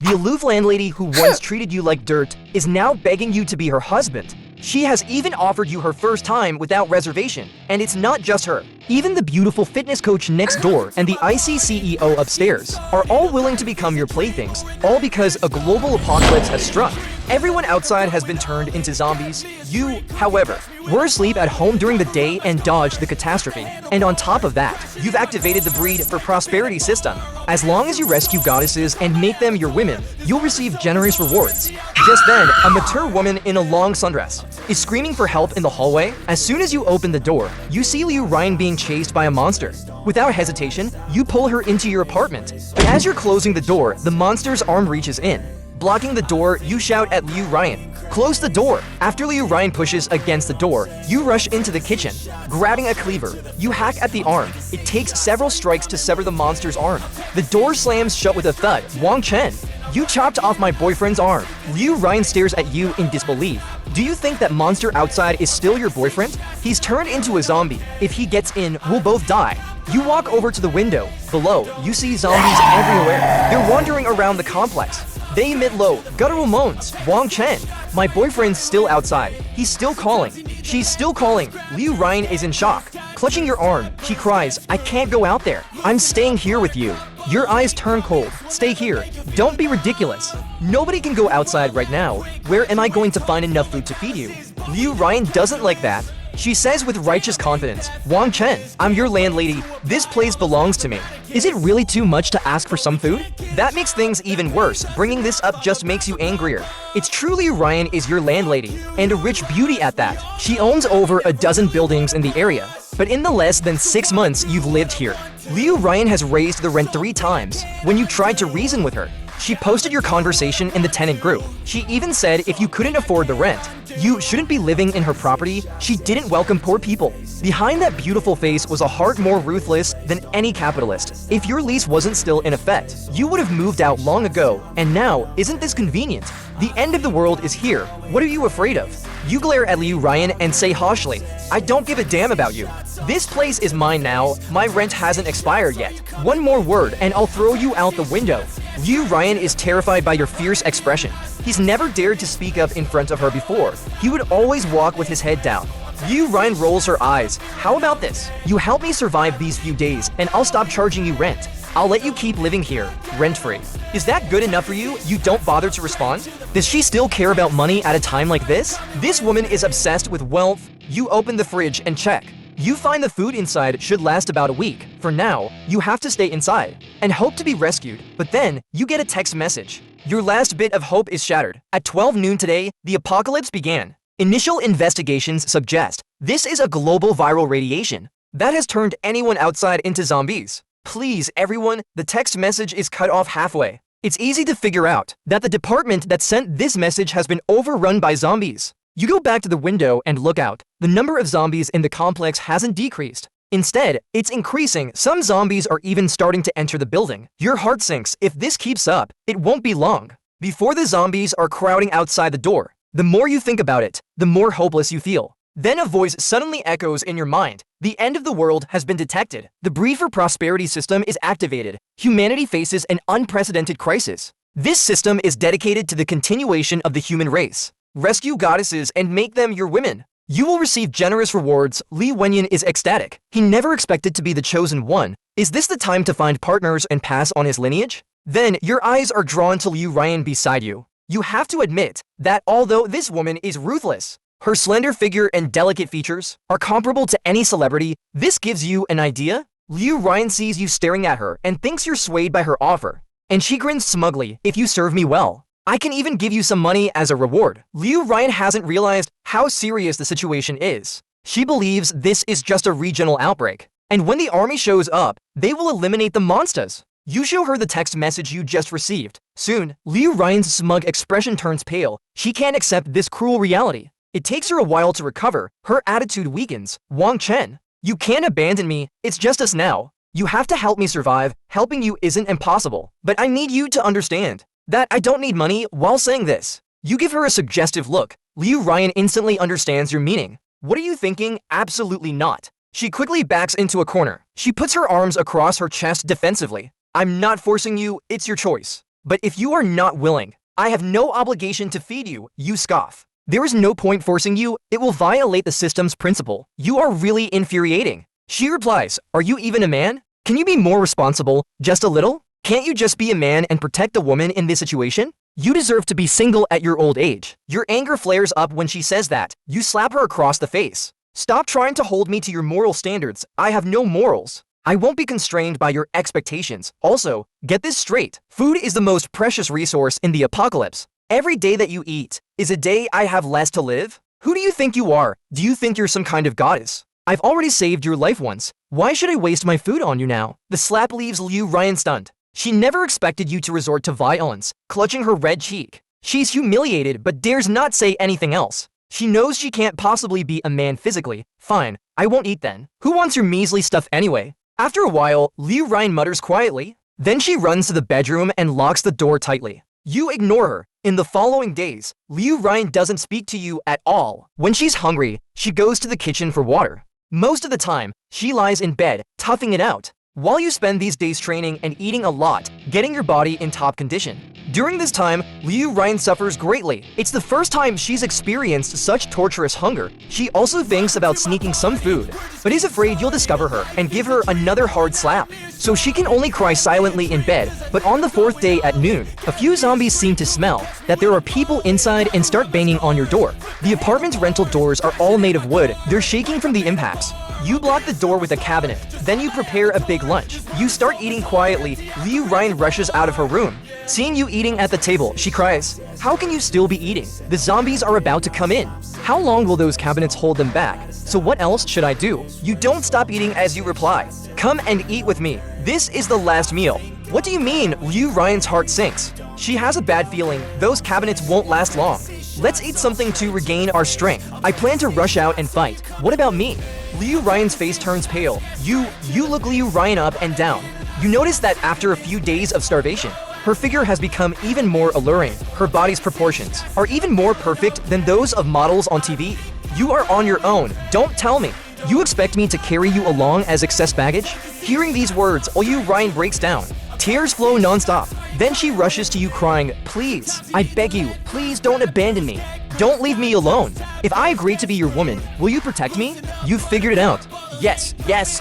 The aloof landlady who once treated you like dirt is now begging you to be her husband. She has even offered you her first time without reservation, and it's not just her. Even the beautiful fitness coach next door and the icy CEO upstairs are all willing to become your playthings, all because a global apocalypse has struck. Everyone outside has been turned into zombies. You, however, were asleep at home during the day and dodged the catastrophe. And on top of that, you've activated the Breed for Prosperity system. As long as you rescue goddesses and make them your women, you'll receive generous rewards. Just then, a mature woman in a long sundress is screaming for help in the hallway. As soon as you open the door, you see Liu Ryan being chased by a monster. Without hesitation, you pull her into your apartment. But as you're closing the door, the monster's arm reaches in. Blocking the door, you shout at Liu Ryan, "Close the door!" After Liu Ryan pushes against the door, you rush into the kitchen. Grabbing a cleaver, you hack at the arm. It takes several strikes to sever the monster's arm. The door slams shut with a thud. Wang Chen, "You chopped off my boyfriend's arm." Liu Ryan stares at you in disbelief. Do you think that monster outside is still your boyfriend? He's turned into a zombie. If he gets in, we'll both die. You walk over to the window. Below, you see zombies everywhere. They're wandering around the complex. They emit low, guttural moans. Wang Chen, "My boyfriend's still outside. He's still calling. She's still calling." Liu Ryan is in shock. Clutching your arm, she cries, "I can't go out there. I'm staying here with you." Your eyes turn cold. "Stay here. Don't be ridiculous. Nobody can go outside right now. Where am I going to find enough food to feed you?" Liu Ryan doesn't like that. She says with righteous confidence, "Wang Chen, I'm your landlady. This place belongs to me. Is it really too much to ask for some food?" That makes things even worse. Bringing this up just makes you angrier. It's true Liu Ryan is your landlady, and a rich beauty at that. She owns over a dozen buildings in the area. But in the less than 6 months you've lived here, Liu Ryan has raised the rent 3 times. When you tried to reason with her, she posted your conversation in the tenant group. She even said if you couldn't afford the rent, you shouldn't be living in her property. She didn't welcome poor people. Behind that beautiful face was a heart more ruthless than any capitalist. If your lease wasn't still in effect, you would have moved out long ago. And now, isn't this convenient? The end of the world is here. What are you afraid of? You glare at Liu Ryan and say harshly, "I don't give a damn about you. This place is mine now. My rent hasn't expired yet. One more word and I'll throw you out the window." Liu Ryan is terrified by your fierce expression. He's never dared to speak up in front of her before. He would always walk with his head down. Liu Ryan rolls her eyes. "How about this? You help me survive these few days and I'll stop charging you rent. I'll let you keep living here, rent-free." Is that good enough for you? You don't bother to respond? Does she still care about money at a time like this? This woman is obsessed with wealth. You open the fridge and check. You find the food inside should last about a week. For now, you have to stay inside and hope to be rescued. But then, you get a text message. Your last bit of hope is shattered. At 12 noon today, the apocalypse began. Initial investigations suggest this is a global viral radiation that has turned anyone outside into zombies. Please, everyone, the text message is cut off halfway. It's easy to figure out that the department that sent this message has been overrun by zombies. You go back to the window and look out. The number of zombies in the complex hasn't decreased. Instead, it's increasing. Some zombies are even starting to enter the building. Your heart sinks. If this keeps up, it won't be long before the zombies are crowding outside the door. The more you think about it, the more hopeless you feel. Then a voice suddenly echoes in your mind. The end of the world has been detected. The Breed for Prosperity system is activated. Humanity faces an unprecedented crisis. This system is dedicated to the continuation of the human race. Rescue goddesses and make them your women. You will receive generous rewards. Li Wenyan is ecstatic. He never expected to be the chosen one. Is this the time to find partners and pass on his lineage? Then your eyes are drawn to Liu Ryan beside you. You have to admit that although this woman is ruthless, her slender figure and delicate features are comparable to any celebrity. This gives you an idea? Liu Ryan sees you staring at her and thinks you're swayed by her offer. And she grins smugly. "If you serve me well, I can even give you some money as a reward." Liu Ryan hasn't realized how serious the situation is. She believes this is just a regional outbreak. And when the army shows up, they will eliminate the monsters. You show her the text message you just received. Soon, Liu Ryan's smug expression turns pale. She can't accept this cruel reality. It takes her a while to recover. Her attitude weakens. "Wang Chen, you can't abandon me. It's just us now. You have to help me survive. Helping you isn't impossible. But I need you to understand that I don't need money." While saying this, you give her a suggestive look. Liu Ryan instantly understands your meaning. "What are you thinking? Absolutely not." She quickly backs into a corner. She puts her arms across her chest defensively. "I'm not forcing you. It's your choice." But if you are not willing, I have no obligation to feed you, you scoff. There is no point forcing you, it will violate the system's principle. You are really infuriating. She replies, are you even a man? Can you be more responsible, just a little? Can't you just be a man and protect a woman in this situation? You deserve to be single at your old age. Your anger flares up when she says that. You slap her across the face. Stop trying to hold me to your moral standards. I have no morals. I won't be constrained by your expectations. Also, get this straight. Food is the most precious resource in the apocalypse. Every day that you eat is a day I have less to live. Who do you think you are? Do you think you're some kind of goddess? I've already saved your life once. Why should I waste my food on you now? The slap leaves Liu Ryan stunned. She never expected you to resort to violence, clutching her red cheek. She's humiliated but dares not say anything else. She knows she can't possibly be a man physically. Fine, I won't eat then. Who wants your measly stuff anyway? After a while, Liu Ryan mutters quietly. Then she runs to the bedroom and locks the door tightly. You ignore her. In the following days, Liu Ryan doesn't speak to you at all. When she's hungry, she goes to the kitchen for water. Most of the time, she lies in bed, toughing it out, while you spend these days training and eating a lot, getting your body in top condition. During this time, Liu Ryan suffers greatly. It's the first time she's experienced such torturous hunger. She also thinks about sneaking some food, but is afraid you'll discover her and give her another hard slap. So she can only cry silently in bed. But on the fourth day at noon, a few zombies seem to smell that there are people inside and start banging on your door. The apartment's rental doors are all made of wood. They're shaking from the impacts. You block the door with a cabinet, then you prepare a big lunch. You start eating quietly. Liu Ryan rushes out of her room. Seeing you eating at the table, she cries, how can you still be eating? The zombies are about to come in. How long will those cabinets hold them back? So what else should I do? You don't stop eating as you reply, come and eat with me. This is the last meal. What do you mean? Liu Ryan's heart sinks. She has a bad feeling. Those cabinets won't last long. Let's eat something to regain our strength. I plan to rush out and fight. What about me? Liu Ryan's face turns pale. You look Liu Ryan up and down. You notice that after a few days of starvation, her figure has become even more alluring. Her body's proportions are even more perfect than those of models on TV. You are on your own. Don't tell me. You expect me to carry you along as excess baggage? Hearing these words, Liu Ryan breaks down. Tears flow non-stop. Then she rushes to you crying, please, I beg you, please don't abandon me. Don't leave me alone. If I agree to be your woman, will you protect me? You've figured it out. Yes,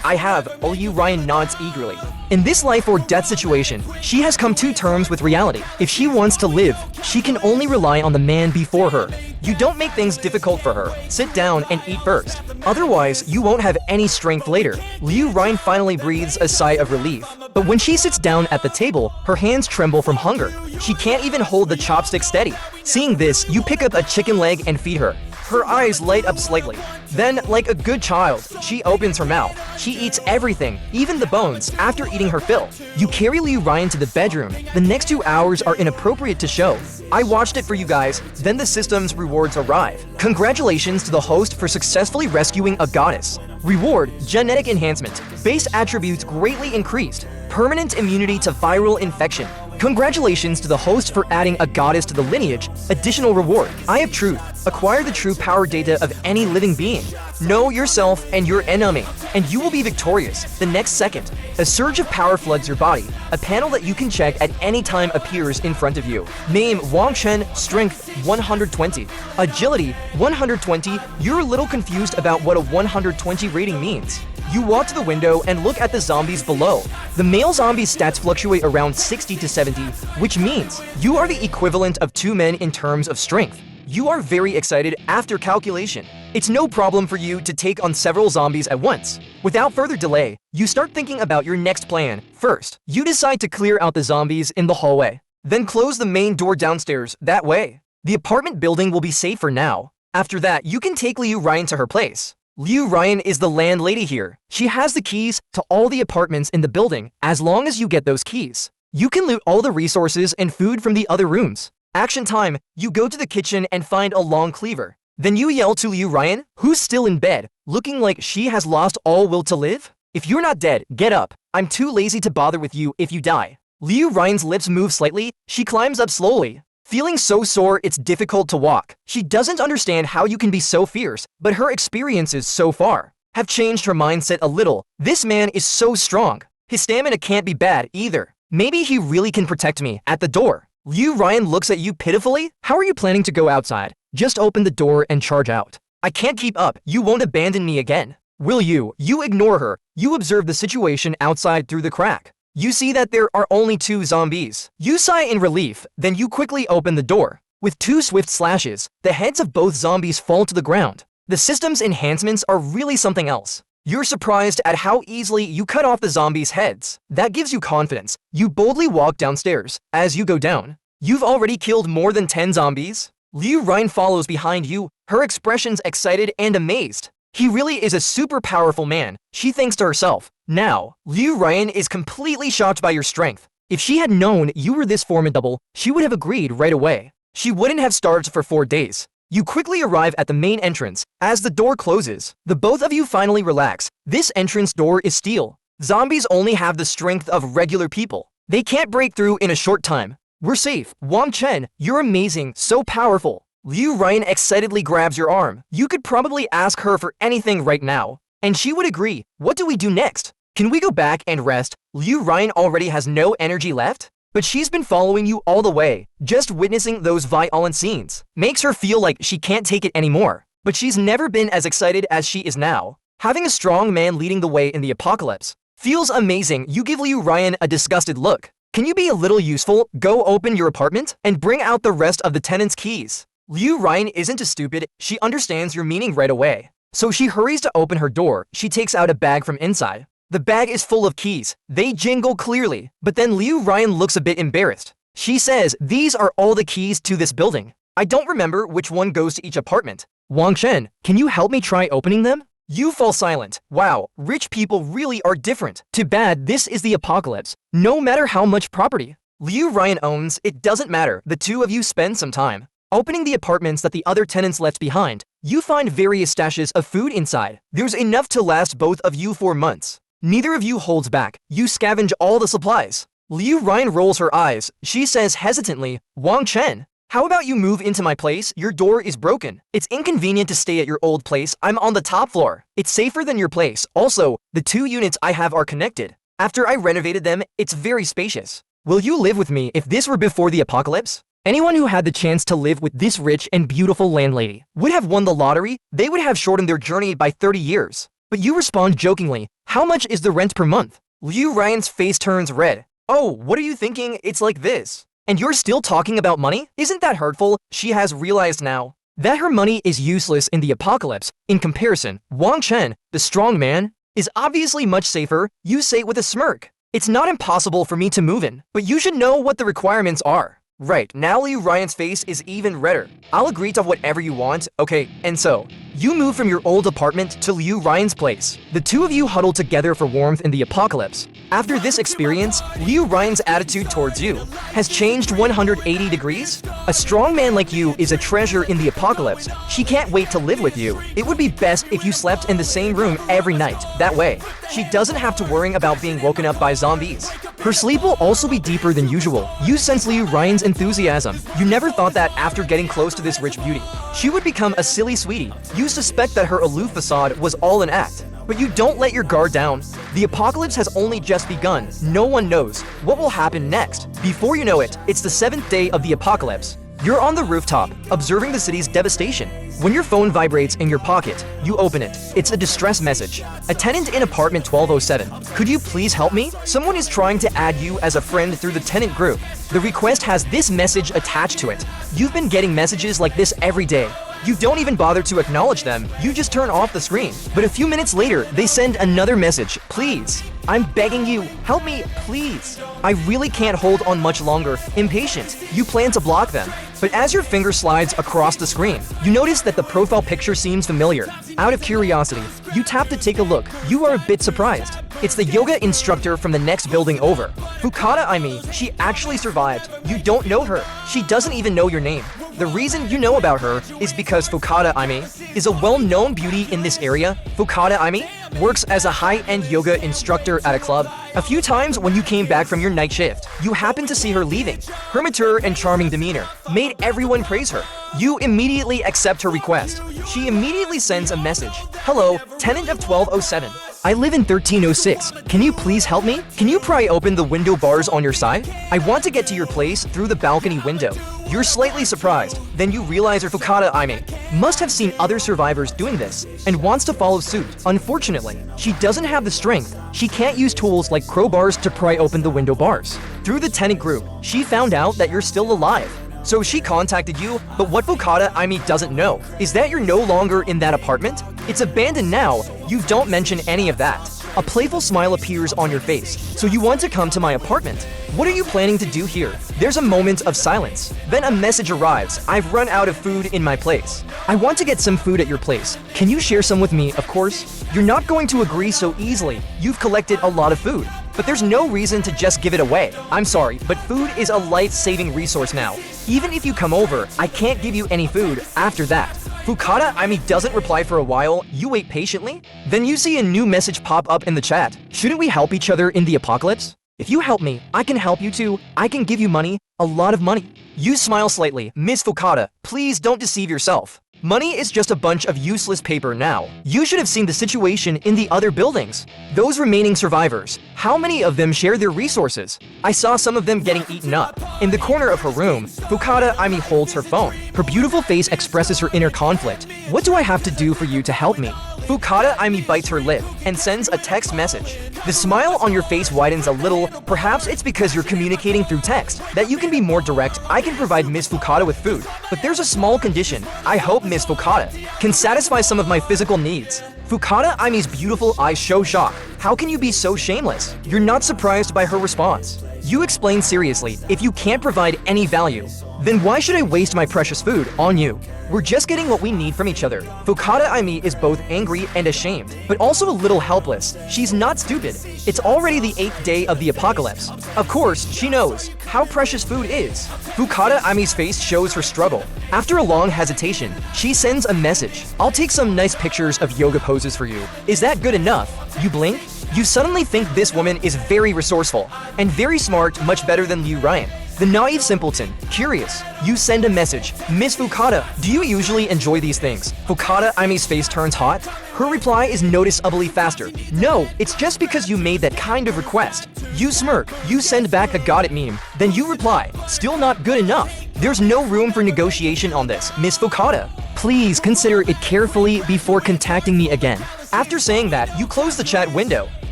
I have. Liu Ryan nods eagerly. In this life or death situation, she has come to terms with reality. If she wants to live, she can only rely on the man before her. You don't make things difficult for her. Sit down and eat first. Otherwise, you won't have any strength later. Liu Ryan finally breathes a sigh of relief. But when she sits down at the table, her hands tremble from hunger. She can't even hold the chopstick steady. Seeing this, you pick up a chicken leg and feed her. Her eyes light up slightly. Then, like a good child, she opens her mouth. She eats everything, even the bones, after eating her fill. You carry Liu Ryan to the bedroom. The next 2 hours are inappropriate to show. I watched it for you guys, then the system's rewards arrive. Congratulations to the host for successfully rescuing a goddess. Reward, genetic enhancement. Base attributes greatly increased. Permanent immunity to viral infection. Congratulations to the host for adding a goddess to the lineage. Additional reward, Eye of Truth. Acquire the true power data of any living being. Know yourself and your enemy, and you will be victorious the next second. A surge of power floods your body. A panel that you can check at any time appears in front of you. Name Wang Chen, Strength 120. Agility 120. You're a little confused about what a 120 rating means. You walk to the window and look at the zombies below. The male zombie's stats fluctuate around 60 to 70, which means you are the equivalent of 2 men in terms of strength. You are very excited after calculation. It's no problem for you to take on several zombies at once. Without further delay, you start thinking about your next plan. First, you decide to clear out the zombies in the hallway. Then close the main door downstairs. That way, the apartment building will be safe for now. After that, you can take Liu Ryan to her place. Liu Ryan is the landlady here. She has the keys to all the apartments in the building. As long as you get those keys, you can loot all the resources and food from the other rooms. Action time, you go to the kitchen and find a long cleaver. Then you yell to Liu Ryan, who's still in bed, looking like she has lost all will to live. If you're not dead, get up. I'm too lazy to bother with you if you die. Liu Ryan's lips move slightly. She climbs up slowly. Feeling so sore it's difficult to walk. She doesn't understand how you can be so fierce, but her experiences so far have changed her mindset a little. This man is so strong. His stamina can't be bad either. Maybe he really can protect me. At the door, Liu Ryan looks at you pitifully. How are you planning to go outside? Just open the door and charge out. I can't keep up. You won't abandon me again, will you? You ignore her. You observe the situation outside through the crack. You see that there are only 2 zombies. You sigh in relief, then you quickly open the door. With 2 swift slashes, the heads of both zombies fall to the ground. The system's enhancements are really something else. You're surprised at how easily you cut off the zombies' heads. That gives you confidence. You boldly walk downstairs. As you go down, you've already killed more than 10 zombies. Liu Ryan follows behind you, her expressions excited and amazed. He really is a super powerful man, she thinks to herself. Now, Liu Ryan is completely shocked by your strength. If she had known you were this formidable, she would have agreed right away. She wouldn't have starved for 4 days. You quickly arrive at the main entrance. As the door closes, the both of you finally relax. This entrance door is steel. Zombies only have the strength of regular people. They can't break through in a short time. We're safe. Wang Chen, you're amazing, so powerful. Liu Ryan excitedly grabs your arm. You could probably ask her for anything right now, and she would agree. What do we do next? Can we go back and rest? Liu Ryan already has no energy left, but she's been following you all the way. Just witnessing those violent scenes makes her feel like she can't take it anymore. But she's never been as excited as she is now. Having a strong man leading the way in the apocalypse feels amazing. You give Liu Ryan a disgusted look. Can you be a little useful? Go open your apartment and bring out the rest of the tenant's keys. Liu Ryan isn't a stupid, she understands your meaning right away. So she hurries to open her door. She takes out a bag from inside. The bag is full of keys. They jingle clearly, but then Liu Ryan looks a bit embarrassed. She says, these are all the keys to this building. I don't remember which one goes to each apartment. Wang Chen, can you help me try opening them? You fall silent. Wow, rich people really are different. Too bad this is the apocalypse. No matter how much property Liu Ryan owns, it doesn't matter. The 2 of you spend some time opening the apartments that the other tenants left behind. You find various stashes of food inside. There's enough to last both of you for months. Neither of you holds back. You scavenge all the supplies. Liu Ryan rolls her eyes. She says hesitantly, Wang Chen, how about you move into my place? Your door is broken. It's inconvenient to stay at your old place. I'm on the top floor. It's safer than your place. Also, the 2 units I have are connected. After I renovated them, it's very spacious. Will you live with me if this were before the apocalypse? Anyone who had the chance to live with this rich and beautiful landlady would have won the lottery. They would have shortened their journey by 30 years. But you respond jokingly, how much is the rent per month? Liu Ryan's face turns red. Oh, what are you thinking? It's like this. And you're still talking about money? Isn't that hurtful? She has realized now that her money is useless in the apocalypse. In comparison, Wang Chen, the strong man, is obviously much safer. You say with a smirk. It's not impossible for me to move in, but you should know what the requirements are. Right, now Liu Ryan's face is even redder. I'll agree to whatever you want, okay? And so, you move from your old apartment to Liu Ryan's place. The 2 of you huddle together for warmth in the apocalypse. After this experience, Liu Ryan's attitude towards you has changed 180 degrees. A strong man like you is a treasure in the apocalypse. She can't wait to live with you. It would be best if you slept in the same room every night. That way, she doesn't have to worry about being woken up by zombies. Her sleep will also be deeper than usual. You sense Liu Ryan's enthusiasm. You never thought that after getting close to this rich beauty, she would become a silly sweetie. You suspect that her aloof facade was all an act. But you don't let your guard down. The apocalypse has only just begun. No one knows what will happen next. Before you know it, it's the 7th day of the apocalypse. You're on the rooftop, observing the city's devastation. When your phone vibrates in your pocket, you open it. It's a distress message. A tenant in apartment 1207. Could you please help me? Someone is trying to add you as a friend through the tenant group. The request has this message attached to it. You've been getting messages like this every day. You don't even bother to acknowledge them, you just turn off the screen. But a few minutes later, they send another message. Please, I'm begging you, help me, please. I really can't hold on much longer. Impatient, you plan to block them. But as your finger slides across the screen, you notice that the profile picture seems familiar. Out of curiosity, you tap to take a look. You are a bit surprised. It's the yoga instructor from the next building over. Fukada Aimi, she actually survived. You don't know her. She doesn't even know your name. The reason you know about her is because Fukada Aimi is a well-known beauty in this area. Fukada Aimi works as a high-end yoga instructor at a club. A few times when you came back from your night shift, you happened to see her leaving. Her mature and charming demeanor made everyone praise her. You immediately accept her request. She immediately sends a message. Hello, tenant of 1207. I live in 1306. Can you please help me? Can you pry open the window bars on your side? I want to get to your place through the balcony window. You're slightly surprised. Then you realize her Fukada Aimee must have seen other survivors doing this and wants to follow suit. Unfortunately, she doesn't have the strength. She can't use tools like crowbars to pry open the window bars. Through the tenant group, she found out that you're still alive. So she contacted you, but what Fukada Aimee doesn't know is that you're no longer in that apartment. It's abandoned now. You don't mention any of that. A playful smile appears on your face, so you want to come to my apartment. What are you planning to do here? There's a moment of silence. Then a message arrives. I've run out of food in my place. I want to get some food at your place. Can you share some with me, of course? You're not going to agree so easily. You've collected a lot of food, but there's no reason to just give it away. I'm sorry, but food is a life-saving resource now. Even if you come over, I can't give you any food after that. Fukada Aimee doesn't reply for a while. You wait patiently. Then you see a new message pop up in the chat. Shouldn't we help each other in the apocalypse? If you help me, I can help you too. I can give you money, a lot of money. You smile slightly. Miss Fukada, please don't deceive yourself. Money is just a bunch of useless paper now. You should have seen the situation in the other buildings. Those remaining survivors, how many of them share their resources? I saw some of them getting eaten up. In the corner of her room, Fukada Aimee holds her phone. Her beautiful face expresses her inner conflict. What do I have to do for you to help me? Fukada Aimee bites her lip and sends a text message. The smile on your face widens a little. Perhaps it's because you're communicating through text that you can be more direct. I can provide Miss Fukada with food, but there's a small condition. I hope Miss Fukada can satisfy some of my physical needs. Fukada Aimee's beautiful eyes show shock. How can you be so shameless? You're not surprised by her response. You explain seriously, if you can't provide any value, then why should I waste my precious food on you? We're just getting what we need from each other. Fukada Aimee is both angry and ashamed, but also a little helpless. She's not stupid. It's already the 8th day of the apocalypse. Of course, she knows how precious food is. Fukada Aimee's face shows her struggle. After a long hesitation, she sends a message. I'll take some nice pictures of yoga poses for you. Is that good enough? You blink? You suddenly think this woman is very resourceful and very smart, much better than you, Ryan. The naive simpleton, curious. You send a message. Miss Fukada, do you usually enjoy these things? Fukada Aimee's face turns hot. Her reply is noticeably faster. No, it's just because you made that kind of request. You smirk. You send back a got it meme. Then you reply, still not good enough. There's no room for negotiation on this, Miss Fukada. Please consider it carefully before contacting me again. After saying that, you close the chat window.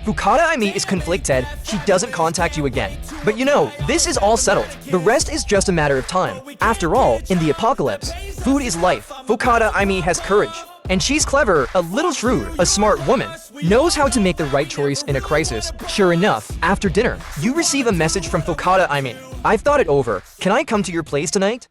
Fukada Aimee is conflicted. She doesn't contact you again. But you know, this is all settled. The rest is just a matter of time. After all, in the apocalypse, food is life. Fukada Aimee has courage. And she's clever, a little shrewd, a smart woman. Knows how to make the right choice in a crisis. Sure enough, after dinner, you receive a message from Fukada Aimee. I've thought it over. Can I come to your place tonight?